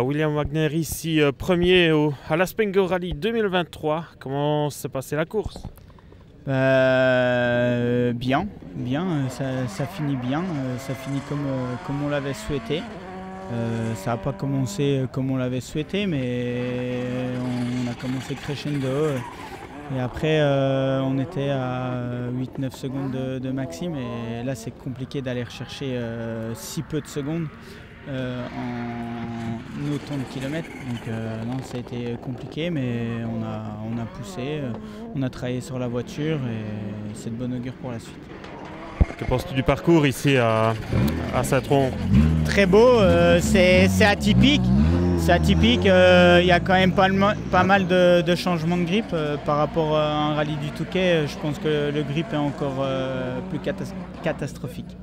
William Wagner ici, premier à l'Aspengo Rally 2023. Comment s'est passée la course? Bien, ça finit bien, ça finit comme on l'avait souhaité. Ça n'a pas commencé comme on l'avait souhaité, mais on a commencé crescendo. Et après, on était à 8-9 secondes de Maxime, et là c'est compliqué d'aller rechercher si peu de secondes en autant de kilomètres. Donc non, ça a été compliqué, mais on a poussé, on a travaillé sur la voiture, et c'est de bon augure pour la suite. Que penses-tu du parcours ici à Saint-Tron? Très beau, c'est atypique. C'est atypique, il y a quand même pas mal de changements de grip par rapport à un rallye du Touquet. Je pense que le grip est encore plus catastrophique.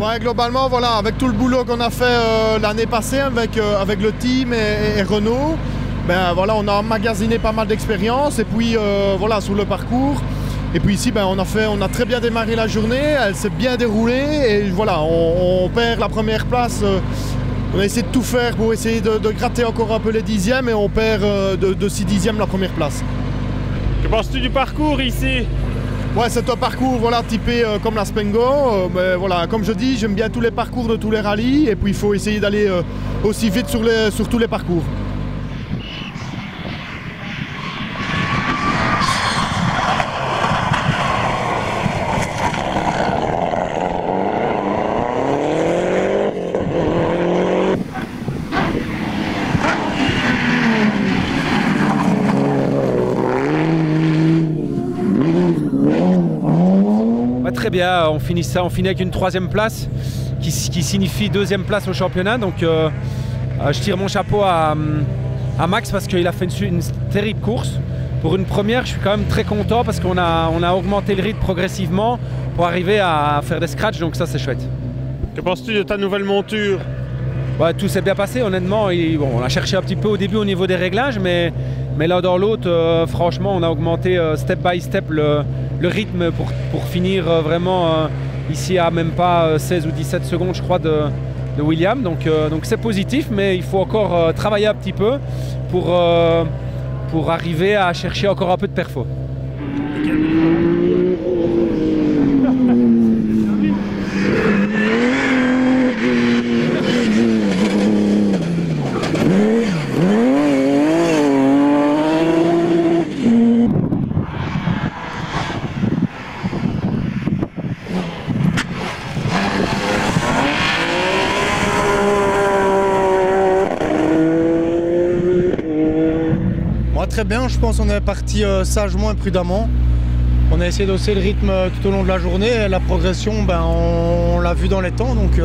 Ouais, globalement, voilà, avec tout le boulot qu'on a fait l'année passée avec le team et Renault, ben, voilà, on a emmagasiné pas mal d'expérience, et puis voilà, sur le parcours. Et puis ici, ben, on a très bien démarré la journée, elle s'est bien déroulée, et voilà, on perd la première place. On a essayé de tout faire pour essayer de gratter encore un peu les dixièmes, et on perd de 6 dixièmes la première place. Que penses-tu du parcours ici? Ouais, c'est un parcours, voilà, typé comme l'Aspengo, mais voilà, comme je dis, j'aime bien tous les parcours de tous les rallyes, et puis il faut essayer d'aller aussi vite sur tous les parcours. Très bien, on finit avec une 3e place qui signifie 2e place au championnat. Donc je tire mon chapeau à Max, parce qu'il a fait une terrible course. Pour une première, je suis quand même très content, parce qu'on a augmenté le rythme progressivement pour arriver à faire des scratchs, donc ça c'est chouette. Que penses-tu de ta nouvelle monture? Ouais, tout s'est bien passé honnêtement. Bon, on a cherché un petit peu au début au niveau des réglages, mais l'un dans l'autre, franchement, on a augmenté step by step le rythme pour finir vraiment ici à même pas 16 ou 17 secondes, je crois, de William. Donc c'est positif, mais il faut encore travailler un petit peu pour arriver à chercher encore un peu de perfo. très bien. Je pense qu'on est parti sagement et prudemment. On a essayé d'hausser le rythme tout au long de la journée. Et la progression, on l'a vu dans les temps. Donc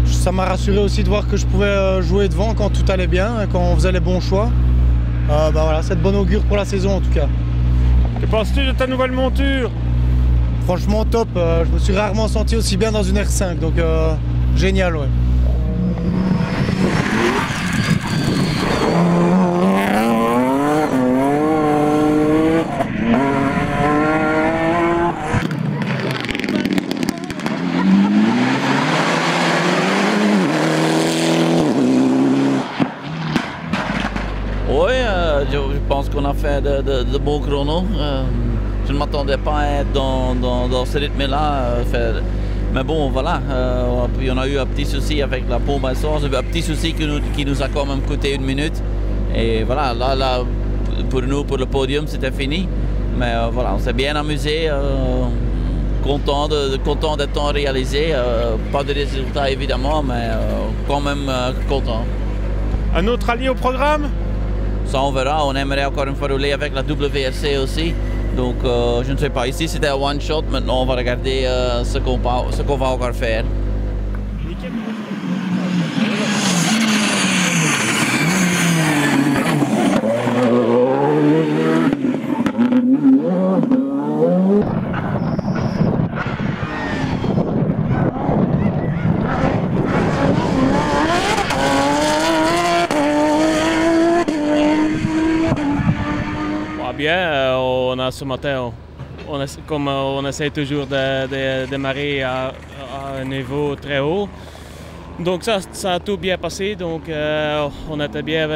ça m'a rassuré aussi de voir que je pouvais jouer devant quand tout allait bien, quand on faisait les bons choix. Voilà, c'est de bon augure pour la saison en tout cas. Que penses-tu de ta nouvelle monture? Franchement top, je me suis rarement senti aussi bien dans une R5, donc génial, ouais. Oui, je pense qu'on a fait de bons chronos. Je ne m'attendais pas à être dans ce rythme-là. Mais bon, voilà. Puis on a eu un petit souci avec la pompe à essence, un petit souci qui nous a quand même coûté 1 minute. Et voilà, là pour nous, pour le podium, c'était fini. Mais voilà, on s'est bien amusé. Content des temps réalisés. Pas de résultats évidemment, mais quand même content. Un autre rallye au programme? Ça on verra, on aimerait encore une fois rouler avec la WRC aussi. Donc je ne sais pas, ici c'était un one shot, maintenant on va regarder ce qu'on va encore faire. Bien, on a ce matin, comme on essaie toujours de démarrer à un niveau très haut. Donc ça a tout bien passé, donc on était bien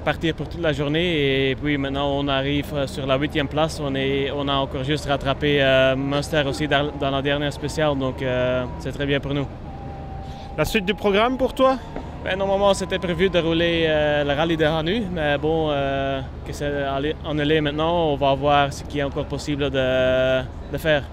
partir pour toute la journée et puis maintenant on arrive sur la 8e place. On a encore juste rattrapé Munster aussi dans la dernière spéciale, donc c'est très bien pour nous. La suite du programme pour toi? Ben, normalement, c'était prévu de rouler le rallye de Hanu, mais bon, que c'est annulé maintenant, on va voir ce qui est encore possible de faire.